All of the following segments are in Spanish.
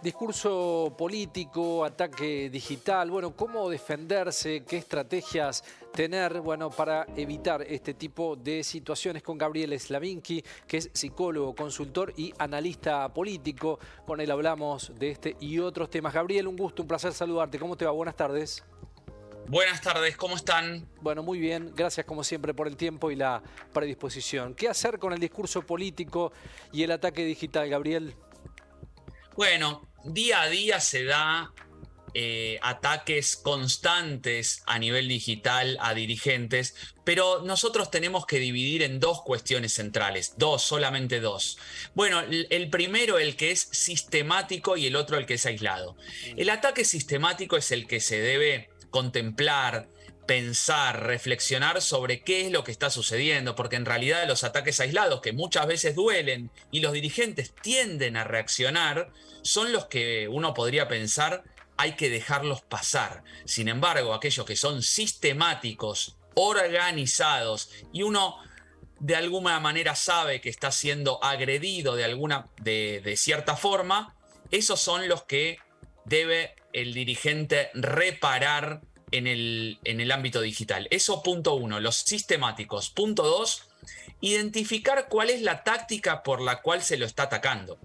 Discurso político, ataque digital, bueno, cómo defenderse, qué estrategias tener, bueno, para evitar este tipo de situaciones con Gabriel Slavinski, que es psicólogo, consultor y analista político. Con él hablamos de este y otros temas. Gabriel, un gusto, un placer saludarte. ¿Cómo te va? Buenas tardes. Buenas tardes, ¿cómo están? Bueno, muy bien. Gracias como siempre por el tiempo y la predisposición. ¿Qué hacer con el discurso político y el ataque digital, Gabriel? Bueno, día a día se da ataques constantes a nivel digital a dirigentes, pero nosotros tenemos que dividir en dos cuestiones centrales, solamente dos. Bueno, el primero, el que es sistemático, y el otro, el que es aislado. El ataque sistemático es el que se debe contemplar, pensar, reflexionar sobre qué es lo que está sucediendo, porque en realidad los ataques aislados, que muchas veces duelen y los dirigentes tienden a reaccionar, son los que uno podría pensar hay que dejarlos pasar. Sin embargo, aquellos que son sistemáticos, organizados, y uno de alguna manera sabe que está siendo agredido de cierta forma, esos son los que debe el dirigente reparar en el ámbito digital. Eso punto uno, los sistemáticos. Punto dos, identificar cuál es la táctica por la cual se lo está atacando.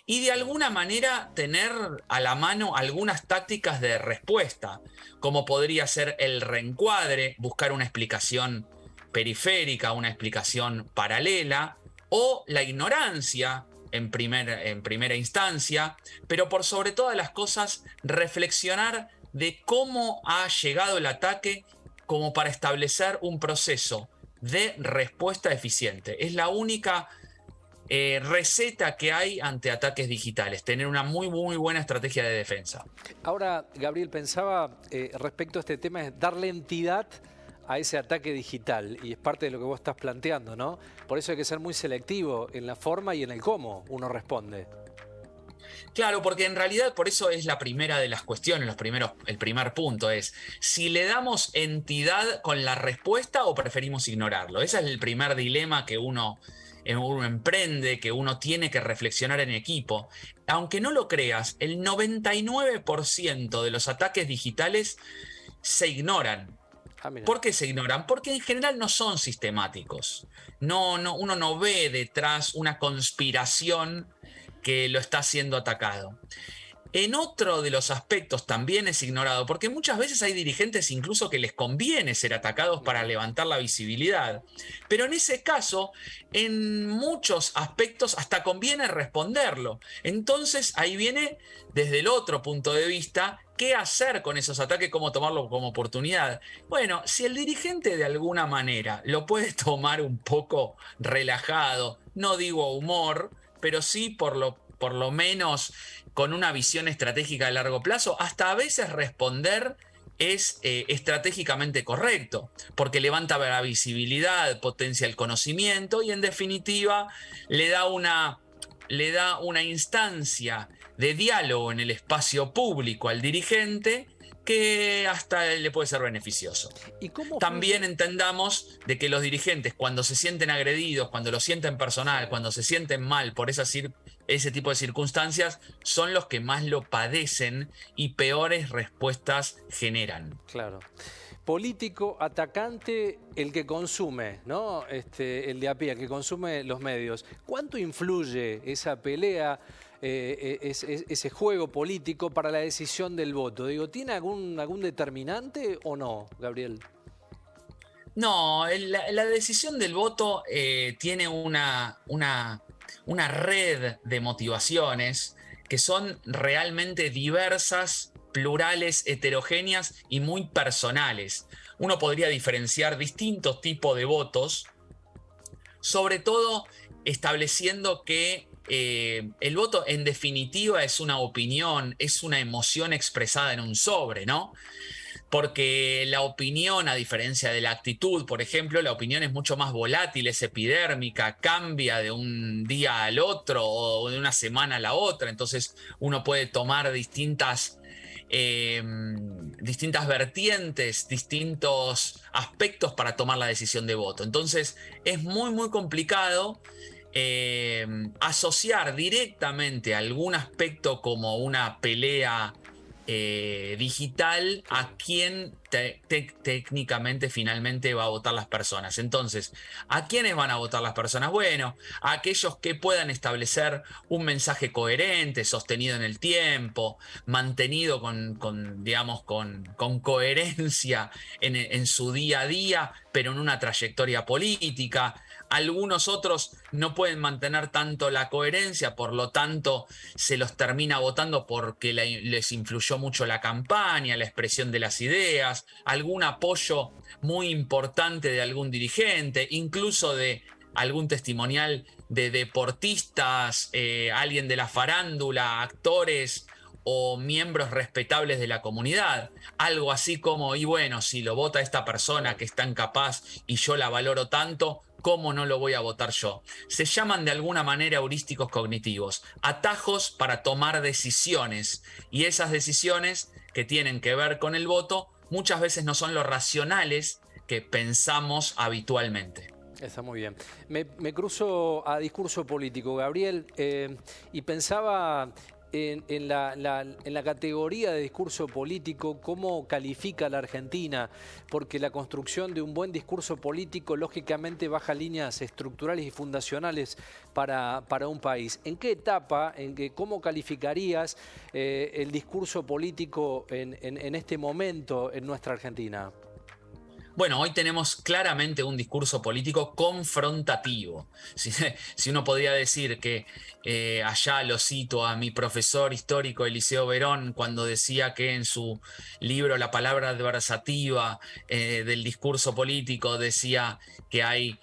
Y de alguna manera tener a la mano algunas tácticas de respuesta, como podría ser el reencuadre, buscar una explicación periférica, una explicación paralela, o la ignorancia en primera instancia, pero por sobre todas las cosas reflexionar de cómo ha llegado el ataque como para establecer un proceso de respuesta eficiente. Es la única receta que hay ante ataques digitales, tener una muy buena estrategia de defensa. Ahora, Gabriel, pensaba respecto a este tema, es darle entidad a ese ataque digital, y es parte de lo que vos estás planteando, ¿no? Por eso hay que ser muy selectivo en la forma y en el cómo uno responde. Claro, porque en realidad por eso es la primera de las cuestiones, el primer punto es si le damos entidad con la respuesta o preferimos ignorarlo. Ese es el primer dilema que uno emprende, que uno tiene que reflexionar en equipo. Aunque no lo creas, el 99% de los ataques digitales se ignoran. ¿Por qué se ignoran? Porque en general no son sistemáticos. Uno no ve detrás una conspiración que lo está siendo atacado. En otro de los aspectos también es ignorado, porque muchas veces hay dirigentes incluso que les conviene ser atacados para levantar la visibilidad. Pero en ese caso, en muchos aspectos hasta conviene responderlo. Entonces ahí viene desde el otro punto de vista, ¿qué hacer con esos ataques? ¿Cómo tomarlo como oportunidad? Bueno, si el dirigente de alguna manera lo puede tomar un poco relajado, no digo humor, pero sí por lo menos con una visión estratégica a largo plazo, hasta a veces responder es estratégicamente correcto, porque levanta la visibilidad, potencia el conocimiento y en definitiva le da una instancia de diálogo en el espacio público al dirigente que hasta le puede ser beneficioso. ¿Y cómo También entendamos de que los dirigentes, cuando se sienten agredidos, cuando lo sienten personal, cuando se sienten mal por ese tipo de circunstancias, son los que más lo padecen y peores respuestas generan. Claro. Político, atacante, el que consume, ¿no? El de a pie, el que consume los medios. ¿Cuánto influye esa pelea, ese juego político para la decisión del voto? Digo, ¿tiene algún determinante o no, Gabriel? No, la decisión del voto tiene una red de motivaciones que son realmente diversas, plurales, heterogéneas y muy personales. Uno podría diferenciar distintos tipos de votos, sobre todo estableciendo que el voto en definitiva es una opinión, es una emoción expresada en un sobre, ¿no? Porque la opinión, a diferencia de la actitud, por ejemplo, la opinión es mucho más volátil, es epidérmica, cambia de un día al otro o de una semana a la otra, entonces uno puede tomar distintas vertientes, distintos aspectos para tomar la decisión de voto. Entonces es muy complicado asociar directamente algún aspecto como una pelea digital a quién técnicamente finalmente va a votar las personas. Entonces, ¿a quiénes van a votar las personas? Bueno, a aquellos que puedan establecer un mensaje coherente, sostenido en el tiempo, mantenido digamos, con coherencia en su día a día, pero en una trayectoria política. Algunos otros no pueden mantener tanto la coherencia, por lo tanto se los termina votando porque les influyó mucho la campaña, la expresión de las ideas, algún apoyo muy importante de algún dirigente, incluso de algún testimonial de deportistas, alguien de la farándula, actores o miembros respetables de la comunidad. Algo así como, y bueno, si lo vota esta persona que es tan capaz y yo la valoro tanto, ¿cómo no lo voy a votar yo? Se llaman de alguna manera heurísticos cognitivos, atajos para tomar decisiones. Y esas decisiones que tienen que ver con el voto muchas veces no son lo racionales que pensamos habitualmente. Está muy bien. Me cruzo a discurso político, Gabriel, y pensaba en la categoría de discurso político, ¿cómo califica la Argentina? Porque la construcción de un buen discurso político, lógicamente, baja líneas estructurales y fundacionales para un país. ¿En qué etapa, cómo calificarías el discurso político en este momento en nuestra Argentina? Bueno, hoy tenemos claramente un discurso político confrontativo. Si uno podría decir que allá lo cito a mi profesor histórico Eliseo Verón cuando decía que en su libro La palabra adversativa del discurso político decía que hay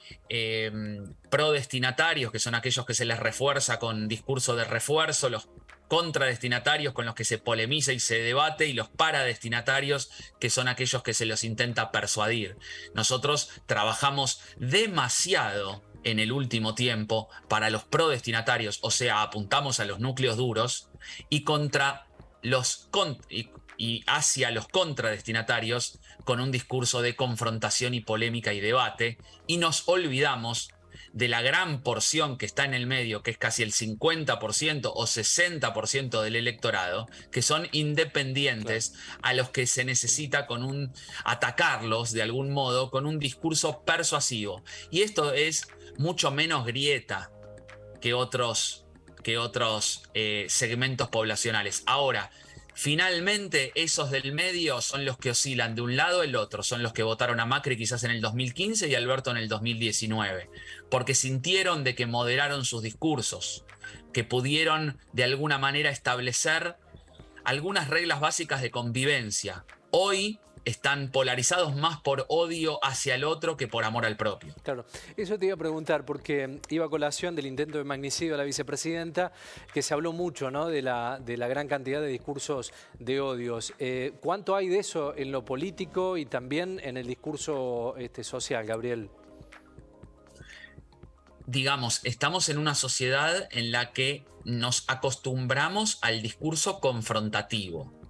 prodestinatarios, que son aquellos que se les refuerza con discurso de refuerzo, los contradestinatarios con los que se polemiza y se debate, y los paradestinatarios, que son aquellos que se los intenta persuadir. Nosotros trabajamos demasiado en el último tiempo para los prodestinatarios, o sea, apuntamos a los núcleos duros, y hacia los contradestinatarios con un discurso de confrontación y polémica y debate, y nos olvidamos de la gran porción que está en el medio, que es casi el 50% o 60% del electorado, que son independientes, claro, a los que se necesita atacarlos de algún modo con un discurso persuasivo. Y esto es mucho menos grieta que otros segmentos poblacionales. Ahora, finalmente, esos del medio son los que oscilan de un lado al otro, son los que votaron a Macri quizás en el 2015 y a Alberto en el 2019, porque sintieron de que moderaron sus discursos, que pudieron de alguna manera establecer algunas reglas básicas de convivencia. Hoy están polarizados más por odio hacia el otro que por amor al propio. Claro, eso te iba a preguntar porque iba a colación del intento de magnicidio a la vicepresidenta, que se habló mucho, ¿no?, de la gran cantidad de discursos de odios. ¿Cuánto hay de eso en lo político y también en el discurso social, Gabriel? Digamos, estamos en una sociedad en la que nos acostumbramos al discurso confrontativo.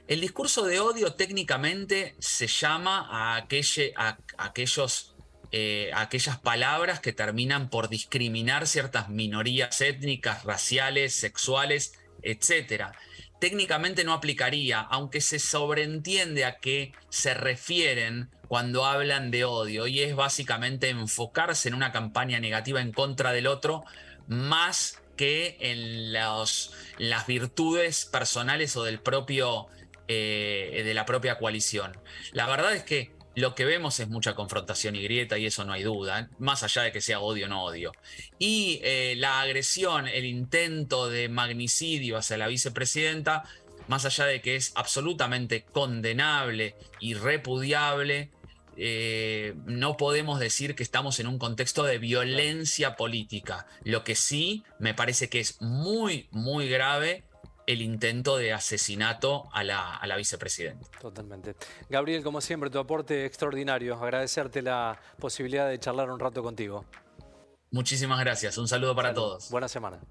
El discurso de odio técnicamente se llama a aquellas palabras que terminan por discriminar ciertas minorías étnicas, raciales, sexuales, etc. Técnicamente no aplicaría, aunque se sobreentiende a qué se refieren cuando hablan de odio, y es básicamente enfocarse en una campaña negativa en contra del otro, más que en las virtudes personales o de la propia coalición. La verdad es que lo que vemos es mucha confrontación y grieta, y eso no hay duda, más allá de que sea odio o no odio. Y la agresión, el intento de magnicidio hacia la vicepresidenta, más allá de que es absolutamente condenable y repudiable, no podemos decir que estamos en un contexto de violencia política. Lo que sí me parece que es muy, muy grave el intento de asesinato a la vicepresidenta. Totalmente. Gabriel, como siempre, tu aporte extraordinario. Agradecerte la posibilidad de charlar un rato contigo. Muchísimas gracias. Un saludo para todos. Buena semana.